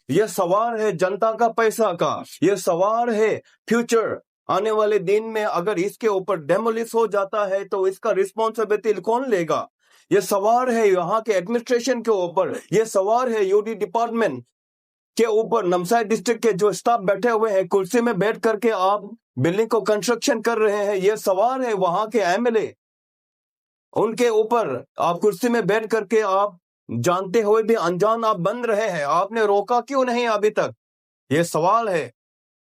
ये सवाल है जनता का पैसा का, ये सवाल है फ्यूचर आने वाले दिन में अगर इसके ऊपर डेमोलिश हो जाता है तो इसका रिस्पॉन्सिबिलिटी कौन लेगा। ये सवाल है यहाँ के एडमिनिस्ट्रेशन के ऊपर, ये सवाल है यूडी डिपार्टमेंट के ऊपर। नमसाई डिस्ट्रिक्ट के जो स्टाफ बैठे हुए हैं कुर्सी में बैठ करके आप बिल्डिंग को कंस्ट्रक्शन कर रहे हैं, ये सवाल है वहां के एमएलए, उनके ऊपर आप कुर्सी में बैठ करके आप जानते हुए भी अनजान आप बन रहे हैं, आपने रोका क्यों नहीं अभी तक। ये सवाल है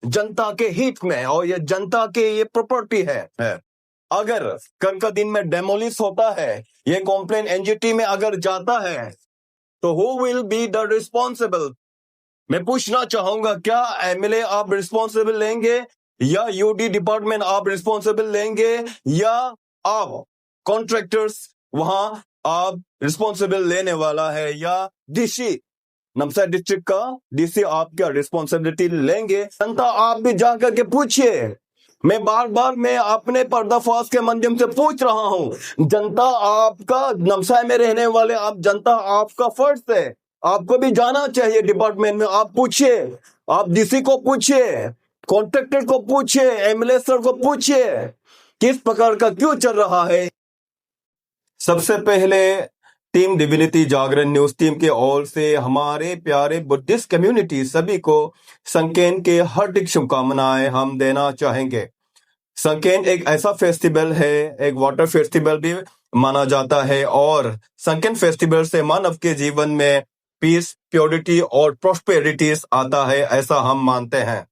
जनता के हित में और ये जनता के ये प्रॉपर्टी है। अगर कल का दिन में डेमोलिश होता है, ये कॉम्प्लेन एनजीटी में अगर जाता है तो who will be the responsible. मैं पूछना चाहूंगा क्या एमएलए आप रिस्पॉन्सिबल लेंगे या यूडी डिपार्टमेंट आप रिस्पॉन्सिबल लेंगे या आप कॉन्ट्रैक्टर्स वहां आप रिस्पॉन्सिबल लेने वाला है या डीसी नमसाई डिस्ट्रिक्ट का डीसी आप क्या रिस्पॉन्सिबिलिटी लेंगे। जनता आप भी जाकर के पूछिए। मैं बार बार मैं अपने पर्दाफाश के माध्यम से पूछ रहा हूं, जनता आपका नमसाई में रहने वाले आप जनता आपका फर्ज है, आपको भी जाना चाहिए डिपार्टमेंट में। आप पूछिए, आप डीसी को पूछिए, कॉन्ट्रैक्टर को पूछिए, एमएलए सर को पूछिए किस प्रकार का क्यों चल रहा है। सबसे पहले टीम डिविनिटी जागरण न्यूज टीम के ओर से हमारे प्यारे बुद्धिस्ट कम्युनिटी सभी को संकेन के हार्दिक शुभकामनाएं हम देना चाहेंगे। संकेन एक ऐसा फेस्टिवल है, एक वाटर फेस्टिवल भी माना जाता है और संकेन फेस्टिवल से मानव के जीवन में पीस, प्योरिटी और प्रोस्पेरिटीज आता है, ऐसा हम मानते हैं।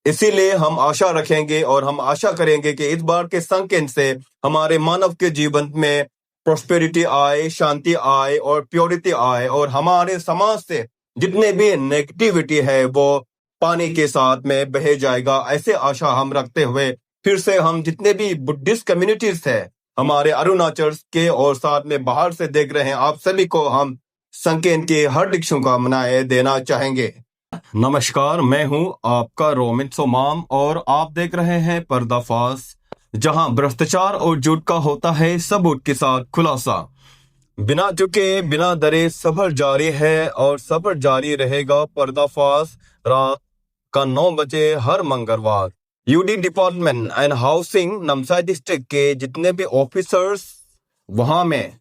इसीलिए हम आशा रखेंगे और हम आशा करेंगे कि इस बार के संकेन से हमारे मानव के जीवन में प्रोस्पेरिटी आए, शांति आए और प्योरिटी आए और हमारे समाज से जितने भी नेगेटिविटी है वो पानी के साथ में बह जाएगा, ऐसे आशा हम रखते हुए फिर से हम जितने भी बुद्धिस्ट कम्युनिटीज है हमारे अरुणाचल के और साथ में बाहर से देख रहे हैं, आप सभी को हम संकेन की हार्दिक शुभकामनाएं देना चाहेंगे। नमस्कार, मैं हूं आपका रोमिन सोमाम और आप देख रहे हैं पर्दाफाश, जहां भ्रष्टाचार और झूठ का होता है सबूत के साथ खुलासा। बिना झुके बिना डरे सफर जारी है और सफर जारी रहेगा। पर्दाफाश रात का 9 बजे हर मंगलवार। UD department and housing Namsai district के जितने भी ऑफिसर्स वहां में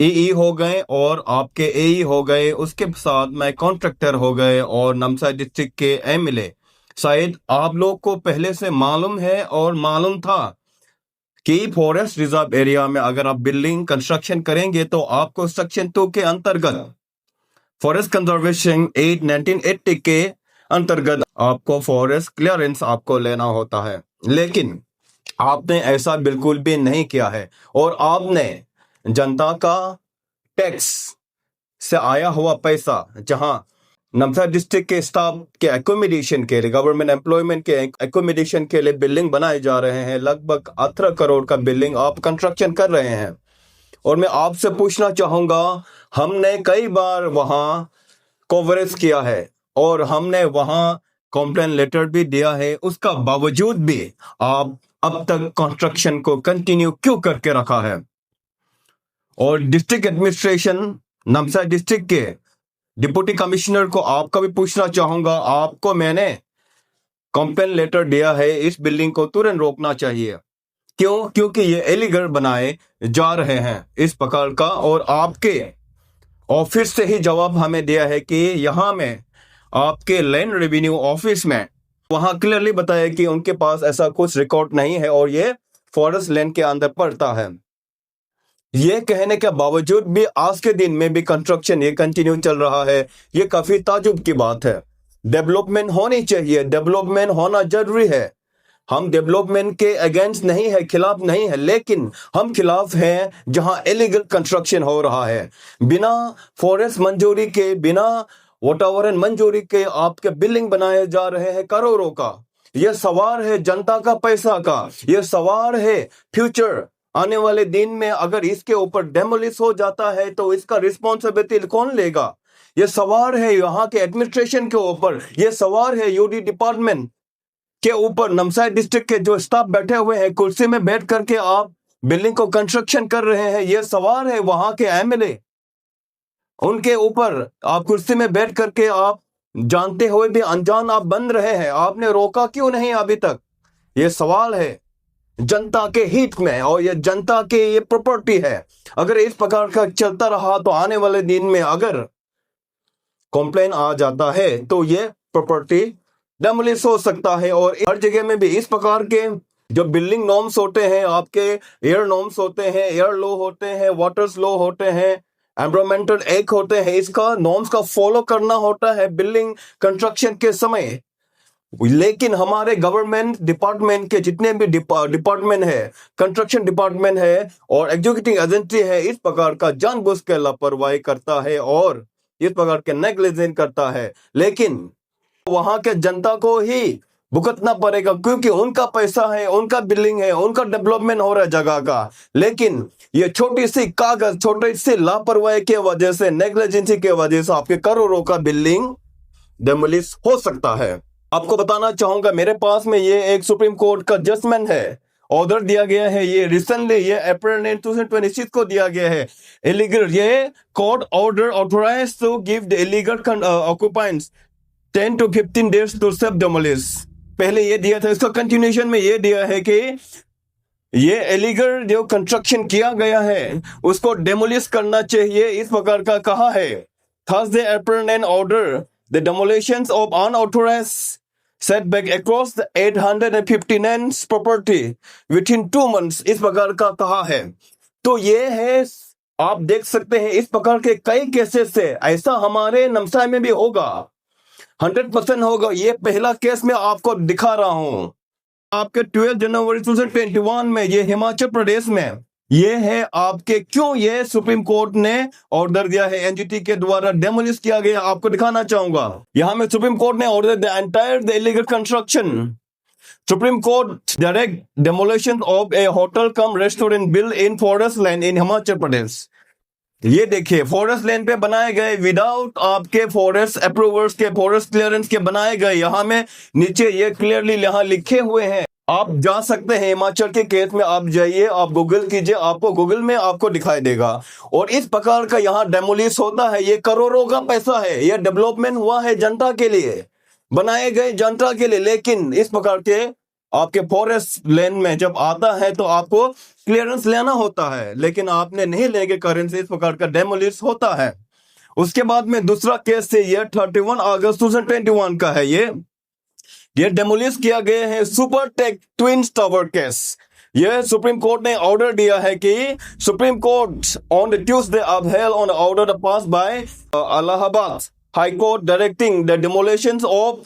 ई हो गए और आपके एई हो गए, उसके साथ में कॉन्ट्रैक्टर हो गए और नमसाई डिस्ट्रिक्ट के एमएलए। शायद आप लोग को पहले से मालूम है और मालूम था कि फॉरेस्ट रिजर्व एरिया में अगर आप बिल्डिंग कंस्ट्रक्शन करेंगे तो आपको सेक्शन 2 के अंतर्गत फॉरेस्ट कंजर्वेशन एक्ट 1980 के अंतर्गत आपको फॉरेस्ट क्लियरेंस आपको लेना होता है, लेकिन आपने ऐसा बिल्कुल भी नहीं किया है और आपने जनता का टैक्स से आया हुआ पैसा, जहां नमसाई डिस्ट्रिक्ट के स्टाफ के एकोमोडेशन के लिए, गवर्नमेंट एम्प्लॉयमेंट के एकोमोडेशन के लिए बिल्डिंग बनाए जा रहे हैं, लगभग 18 करोड़ का बिल्डिंग आप कंस्ट्रक्शन कर रहे हैं। और मैं आपसे पूछना चाहूंगा, हमने कई बार वहां कवरेज किया है और हमने वहां कंप्लेन लेटर भी दिया है, उसका बावजूद भी आप अब तक कंस्ट्रक्शन को कंटिन्यू क्यों करके रखा है। और डिस्ट्रिक्ट एडमिनिस्ट्रेशन नमसाई डिस्ट्रिक्ट के डिप्टी कमिश्नर को आपका भी पूछना चाहूंगा, आपको मैंने कंप्लेन लेटर दिया है, इस बिल्डिंग को तुरंत रोकना चाहिए। क्यों? क्योंकि ये इलीगल बनाए जा रहे हैं इस प्रकार का। और आपके ऑफिस से ही जवाब हमें दिया है कि यहाँ में आपके लैंड रेवेन्यू ऑफिस में वहां क्लियरली बताया कि उनके पास ऐसा कुछ रिकॉर्ड नहीं है और ये फॉरेस्ट लैंड के अंदर पड़ता है। ये कहने के बावजूद भी आज के दिन में भी कंस्ट्रक्शन ये कंटिन्यू चल रहा है, ये काफी ताजुब की बात है। डेवलपमेंट होनी चाहिए, डेवलपमेंट होना जरूरी है। हम डेवलपमेंट के अगेंस्ट नहीं है, खिलाफ नहीं है, लेकिन हम खिलाफ हैं जहां इलीगल कंस्ट्रक्शन हो रहा है, बिना फॉरेस्ट मंजूरी के, बिना वातावरण मंजूरी के आपके बिल्डिंग बनाए जा रहे हैं करोड़ों का। यह सवाल है जनता का पैसा का, यह सवाल है फ्यूचर आने वाले दिन में अगर इसके ऊपर डेमोलिश हो जाता है तो इसका रिस्पॉन्सिबिलिटी कौन लेगा। यह सवाल है यहाँ के एडमिनिस्ट्रेशन के ऊपर, यह सवाल है यूडी डिपार्टमेंट के ऊपर। नमसाई डिस्ट्रिक्ट के जो स्टाफ बैठे हुए हैं कुर्सी में बैठ करके आप बिल्डिंग को कंस्ट्रक्शन कर रहे हैं, यह सवाल है वहां के एमएलए, उनके ऊपर आप कुर्सी में बैठ करके आप जानते हुए भी अनजान आप बन रहे हैं, आपने रोका क्यों नहीं अभी तक? ये सवाल है जनता के हित में, और ये जनता के ये प्रॉपर्टी है। अगर इस प्रकार का चलता रहा तो आने वाले दिन में अगर कंप्लेन आ जाता है तो ये प्रॉपर्टी डेमोलिश हो सकता है। और हर जगह में भी इस प्रकार के जो बिल्डिंग नॉर्म्स होते हैं, आपके एयर नॉर्म्स होते हैं, एयर लॉ होते हैं, वाटर्स लॉ होते हैं, एनवायरमेंटल एक्ट होते हैं, इसका नॉर्म्स का फॉलो करना होता है बिल्डिंग कंस्ट्रक्शन के समय। लेकिन हमारे गवर्नमेंट डिपार्टमेंट के जितने भी डिपार्टमेंट है, कंस्ट्रक्शन डिपार्टमेंट है और एग्जीक्यूटिव एजेंसी है, इस प्रकार का जानबूझ के लापरवाही करता है और इस प्रकार के नेग्लिजेंस करता है। लेकिन वहां के जनता को ही भुगतना पड़ेगा, क्योंकि उनका पैसा है, उनका बिल्डिंग है, उनका डेवलपमेंट हो रहा है जगह का। लेकिन ये छोटी सी कागज, छोटी सी लापरवाही के वजह से, नेग्लिजेंसी के वजह से आपके करोड़ों का बिल्डिंग डेमोलिश हो सकता है। आपको बताना चाहूंगा, मेरे पास में ये एक सुप्रीम कोर्ट का जजमेंट है, ऑर्डर दिया गया है, ये रिसेंटली ये अप्रैल 2026 को दिया गया है। इलीगल, ये court order authorise to give the illegal occupants 10 to 15 days to self demolish। पहले ये दिया था, इसका कंटिन्यूएशन में ये दिया है कि ये इलीगल जो कंस्ट्रक्शन किया गया है उसको डेमोलिश करना चाहिए, इस प्रकार का कहा है। Thursday, April 9 order the demolitions of unauthorized setback across the 859 property within 2 months, इस प्रकार का कहा है। तो ये है, आप देख सकते हैं इस प्रकार के कई केसेस से ऐसा हमारे नमसाई में भी होगा, 100% होगा। ये पहला केस मैं आपको दिखा रहा हूं, आपके 12 जनवरी 2021 में, ये हिमाचल प्रदेश में ये है आपके, क्यों ये सुप्रीम कोर्ट ने ऑर्डर दिया है एनजीटी के द्वारा डेमोलिश किया गया, आपको दिखाना चाहूंगा। यहां में सुप्रीम कोर्ट ने order the entire the illegal construction, Supreme Court direct demolition of a hotel cum restaurant build in forest land in Himachal Pradesh. ये देखिए, फॉरेस्ट लैंड पे बनाए गए, विदाउट आपके फॉरेस्ट अप्रूवर्स के, फॉरेस्ट क्लियरेंस के बनाए गए। यहां में नीचे ये क्लियरली यहां लिखे हुए हैं, आप जा सकते हैं हिमाचल के केस में, आप जाइए, आप गूगल कीजिए, आपको गूगल में आपको दिखाई देगा। और इस प्रकार का यहाँ डेमोलिश होता है, ये करोड़ों का पैसा है, ये डेवलपमेंट हुआ है जनता के लिए, बनाए गए जनता के लिए। लेकिन इस प्रकार के आपके फॉरेस्ट लैंड में जब आता है तो आपको क्लियरेंस लेना होता है, लेकिन आपने नहीं लेके कारण से इस प्रकार का डेमोलिश होता है। उसके बाद में दूसरा केस है, ये 31 अगस्त 2021 का है, ये डेमोलिश किया गया है Supertech twins tower case. ये सुप्रीम कोर्ट ने ऑर्डर दिया है कि supreme court on the Tuesday upheld on order passed by Allahabad High Court directing the demolitions of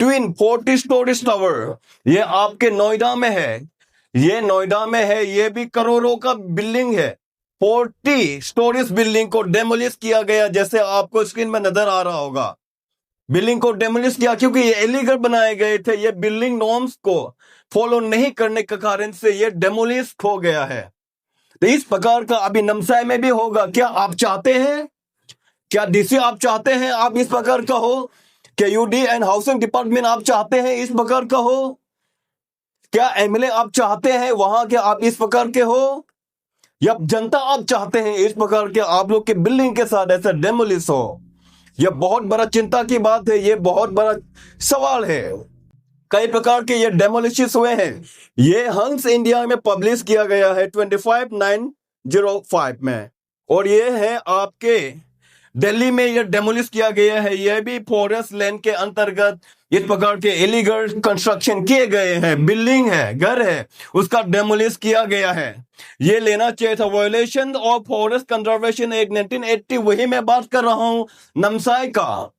twin 40 stories tower. ये आपके नोएडा में है, ये नोएडा में है, ये भी करोड़ों का बिल्डिंग है। 40 स्टोरीज बिल्डिंग को डेमोलिश किया गया, जैसे आपको स्क्रीन में नजर आ रहा होगा। बिल्डिंग को डेमोलिश किया क्योंकि ये इलीगल बनाए गए थे, ये बिल्डिंग नॉर्म्स को फॉलो नहीं करने के कारण से ये डेमोलिश हो गया है। तो इस प्रकार का अभी नमसाई में भी होगा। क्या आप चाहते हैं, क्या डीसी आप चाहते हैं आप इस प्रकार का हो? क्या यूडी एंड हाउसिंग डिपार्टमेंट आप चाहते हैं इस प्रकार का हो? क्या एमएलए आप चाहते हैं वहां के आप इस प्रकार के हो? या जनता आप चाहते हैं इस प्रकार के आप लोग के बिल्डिंग के साथ ऐसा डेमोलिश हो? यह बहुत बड़ा चिंता की बात है, ये बहुत बड़ा सवाल है। कई प्रकार के ये डेमोलिशेस हुए हैं। ये हंस इंडिया में पब्लिश किया गया है 25/9/05 में, और ये है आपके दिल्ली में ये डेमोलिश किया गया है। यह भी फॉरेस्ट लैंड के अंतर्गत इस प्रकार के इलीगल कंस्ट्रक्शन किए गए हैं, बिल्डिंग है, घर है, उसका डेमोलिश किया गया है। ये लेना चाहिए था। Violation of forest conservation act 1980, वही मैं बात कर रहा हूं नमसाई का।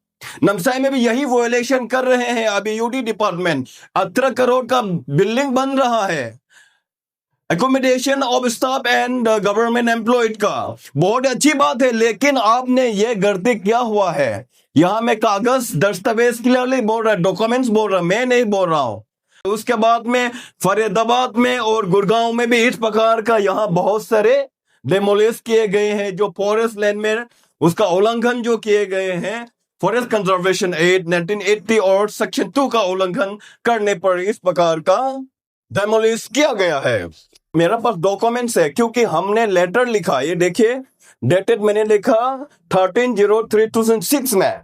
नमसाई में भी यही वायोलेशन कर रहे हैं अभी यूडी डिपार्टमेंट। 18 करोड़ का बिल्डिंग बन रहा है, accommodation of staff and government employed का, बहुत अच्छी बात है। लेकिन आपने ये गलती किया हुआ है। यहां में कागज दस्तावेज क्लियरली बोल रहा है, डॉक्यूमेंट्स बोल रहा है, मैं नहीं बोल रहा हूं। उसके बाद में फरीदाबाद में और गुड़गांव में भी इस प्रकार का यहाँ बहुत सारे डेमोलिश किए गए हैं, जो फॉरेस्ट लैंड में उसका उल्लंघन जो किए गए हैं, फॉरेस्ट कंजर्वेशन एक्ट 1980 और सेक्शन 2 का उल्लंघन करने पर इस प्रकार का डेमोलिश किया गया है। मेरा पास डॉक्यूमेंट्स है, क्योंकि हमने लेटर लिखा, ये देखिए डेटेड मैंने लिखा 13/03/2006 में।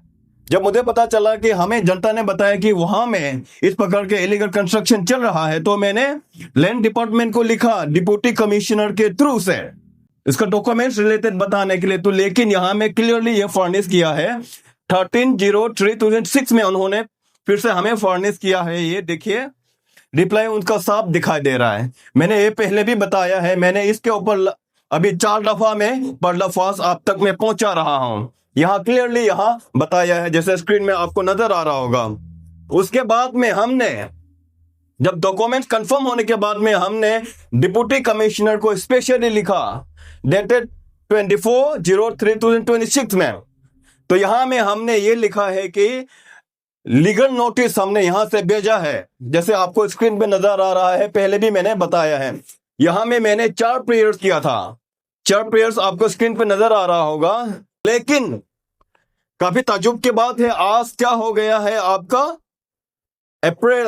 जब मुझे पता चला कि हमें जनता ने बताया कि वहां में इस प्रकार के इलीगल कंस्ट्रक्शन चल रहा है, तो मैंने लैंड डिपार्टमेंट को लिखा डिप्टी कमिश्नर के थ्रू से इसका डॉक्यूमेंट्स रिलेटेड बताने के लिए। तो लेकिन यहाँ में क्लियरली ये फर्निश किया है 13/03/2006 में उन्होंने फिर से हमें फर्निश किया है। ये देखिए रिप्लाई उनका साफ दिखाई दे रहा है। मैंने ये पहले भी बताया है, मैंने इसके ऊपर अभी 4 दफा में पर्दाफाश आप तक मैं पहुंचा रहा हूं। यहाँ क्लियरली यहाँ बताया है, जैसे स्क्रीन में आपको नजर आ रहा होगा। उसके बाद में हमने जब डॉक्यूमेंट्स कंफर्म होने के बाद में हमने डिप्टी कमिश्नर को स्पेशली लिखा डेटेड 24/03/2026 में। तो यहां में हमने ये लिखा है कि लीगल नोटिस हमने यहां से भेजा है, जैसे आपको स्क्रीन पे नजर आ रहा है, पहले भी मैंने बताया है। यहां में मैंने 4 प्रेयर्स किया था, 4 प्रेयर्स आपको स्क्रीन पे नजर आ रहा होगा। लेकिन काफी ताजुब की बात है, आज क्या हो गया है, आपका अप्रैल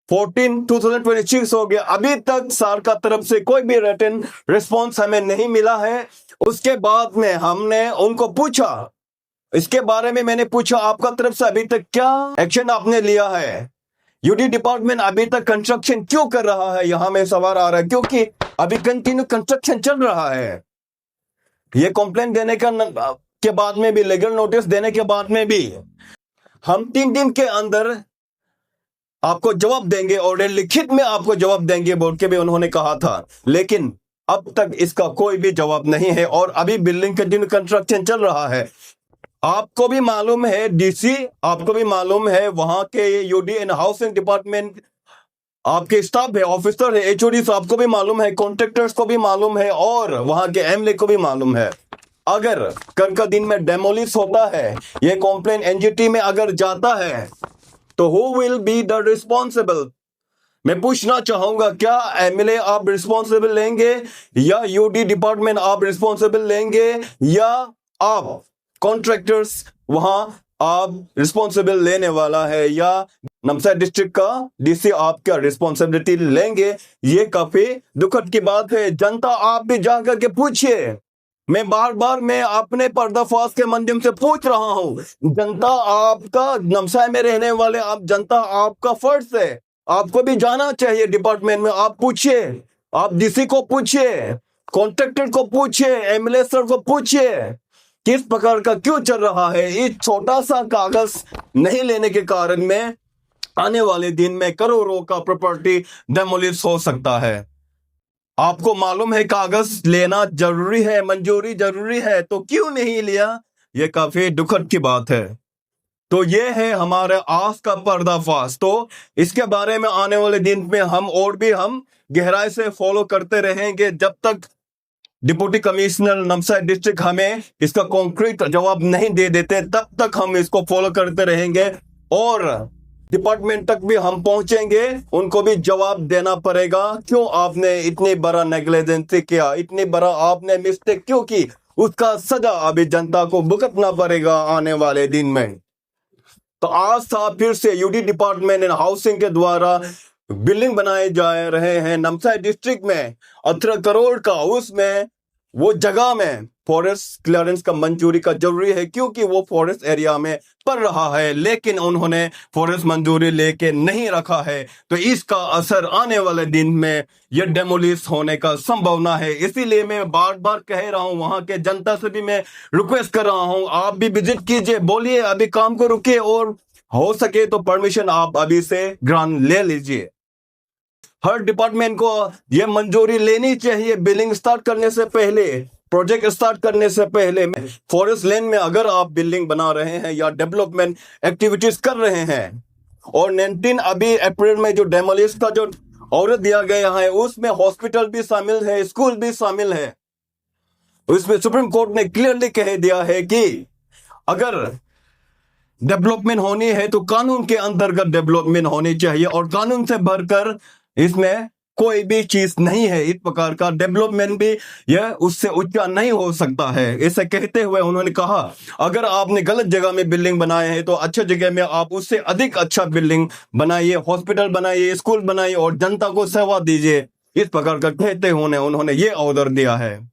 14 2026 हो गया, अभी तक सरकार तरफ से कोई भी रिटन रिस्पॉन्स हमें नहीं मिला है। उसके बाद में हमने उनको पूछा, इसके बारे में मैंने पूछा आपका तरफ से अभी तक क्या एक्शन आपने लिया है, यूडी डिपार्टमेंट अभी तक कंस्ट्रक्शन क्यों कर रहा है। यहां में सवाल आ रहा है क्योंकि अभी कंटिन्यू कंस्ट्रक्शन चल रहा है। ये कंप्लेंट देने के बाद में भी, लीगल नोटिस देने के बाद में भी हम 3 दिन के अंदर आपको जवाब देंगे और लिखित में आपको जवाब देंगे बोल के भी उन्होंने कहा था। लेकिन अब तक इसका कोई भी जवाब नहीं है और अभी बिल्डिंग कंटिन्यू कंस्ट्रक्शन चल रहा है। आपको भी मालूम है डीसी, आपको भी मालूम है वहां के यूडी एंड हाउसिंग डिपार्टमेंट आपके स्टाफ है, ऑफिसर है, एचओडी, आपको भी मालूम है, कॉन्ट्रैक्टर्स को भी मालूम है और वहां के एमएलए को भी मालूम है। अगर कल का दिन में डेमोलिश होता है, ये कंप्लेंट एनजीटी में अगर जाता है, तो who will be the responsible. मैं पूछना चाहूंगा, क्या एमएलए आप रिस्पॉन्सिबल लेंगे या यूडी डिपार्टमेंट आप रिस्पॉन्सिबल लेंगे या आप कॉन्ट्रैक्टर्स वहां आप रिस्पॉन्सिबल लेने वाला है या नमसा डिस्ट्रिक्ट का डीसी आप क्या रिस्पॉन्सिबिलिटी लेंगे। ये काफी दुखद की बात है। जनता आप भी जाकर के पूछिए, मैं बार बार मैं अपने पर्दाफाश के माध्यम से पूछ रहा हूं, जनता आपका नमसा में रहने वाले आप, जनता आपका फर्ज है, आपको भी जाना चाहिए डिपार्टमेंट में। आप पूछिए, आप डीसी को पूछिए, कॉन्ट्रैक्टर को पूछिए, एमएलए सर को पूछिए, किस प्रकार का क्यों चल रहा है। इस छोटा सा कागज नहीं लेने के कारण में आने वाले दिन में करोड़ों का प्रॉपर्टी डेमोलिश हो सकता है। आपको मालूम है कागज लेना जरूरी है, मंजूरी जरूरी है, तो क्यों नहीं लिया। यह काफी दुखद की बात है। तो ये है हमारे आज का पर्दाफाश। तो इसके बारे में आने वाले दिन में हम और भी गहराई से फॉलो करते रहेंगे। जब तक डिप्टी कमिश्नर नमसा डिस्ट्रिक्ट हमें इसका कॉन्क्रीट जवाब नहीं दे देते, तब तक हम इसको फॉलो करते रहेंगे और डिपार्टमेंट तक भी हम पहुंचेंगे, उनको भी जवाब देना पड़ेगा। क्यों आपने इतनी बड़ा नेग्लिजेंसी किया, इतनी बड़ा आपने मिस्टेक क्यों की, उसका सजा अभी जनता को भुगतना पड़ेगा आने वाले दिन में। तो आज था फिर से यूडी डिपार्टमेंट एंड हाउसिंग के द्वारा बिल्डिंग बनाए जा रहे हैं नमसा डिस्ट्रिक्ट में 18 करोड़ का, उसमें वो जगह में फॉरेस्ट क्लियरेंस का मंजूरी का जरूरी है क्योंकि वो फॉरेस्ट एरिया में पड़ रहा है, लेकिन उन्होंने फॉरेस्ट मंजूरी लेके नहीं रखा है। तो इसका असर आने वाले दिन में ये डेमोलिश होने का संभावना है। इसीलिए मैं बार बार कह रहा हूं, वहां के जनता से भी मैं रिक्वेस्ट कर रहा हूं, आप भी विजिट कीजिए, बोलिए अभी काम को रुकिए और हो सके तो परमिशन आप अभी से ग्रांट ले लीजिए। हर डिपार्टमेंट को यह मंजूरी लेनी चाहिए बिल्डिंग स्टार्ट करने से पहले, प्रोजेक्ट स्टार्ट करने से पहले। फॉरेस्ट लैंड में अगर आप बिल्डिंग बना रहे हैं या डेवलपमेंट एक्टिविटीज कर रहे हैं और 19 अभी अप्रैल में जो डेमोलिश का जो ऑर्डर दिया गया है, उसमें हॉस्पिटल भी शामिल है, स्कूल भी शामिल है। उसमें सुप्रीम कोर्ट ने क्लियरली कह दिया है कि अगर डेवलपमेंट होनी है तो कानून के अंतर्गत डेवलपमेंट होनी चाहिए और कानून से भरकर इसमें कोई भी चीज नहीं है। इस प्रकार का डेवलपमेंट भी यह उससे ऊंचा नहीं हो सकता है। ऐसे कहते हुए उन्होंने कहा, अगर आपने गलत जगह में बिल्डिंग बनाए हैं तो अच्छे जगह में आप उससे अधिक अच्छा बिल्डिंग बनाइए, हॉस्पिटल बनाइए, स्कूल बनाइए और जनता को सेवा दीजिए। इस प्रकार का कहते हुए उन्होंने ये ऑर्डर दिया है।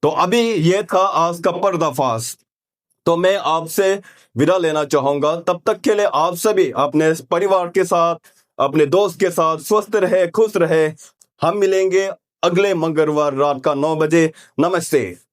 तो अभी ये था आज का पर्दाफाश। तो मैं आपसे विदा लेना चाहूंगा। तब तक के लिए आप सभी अपने परिवार के साथ, अपने दोस्त के साथ स्वस्थ रहे, खुश रहे। हम मिलेंगे अगले मंगलवार रात का 9 बजे। नमस्ते।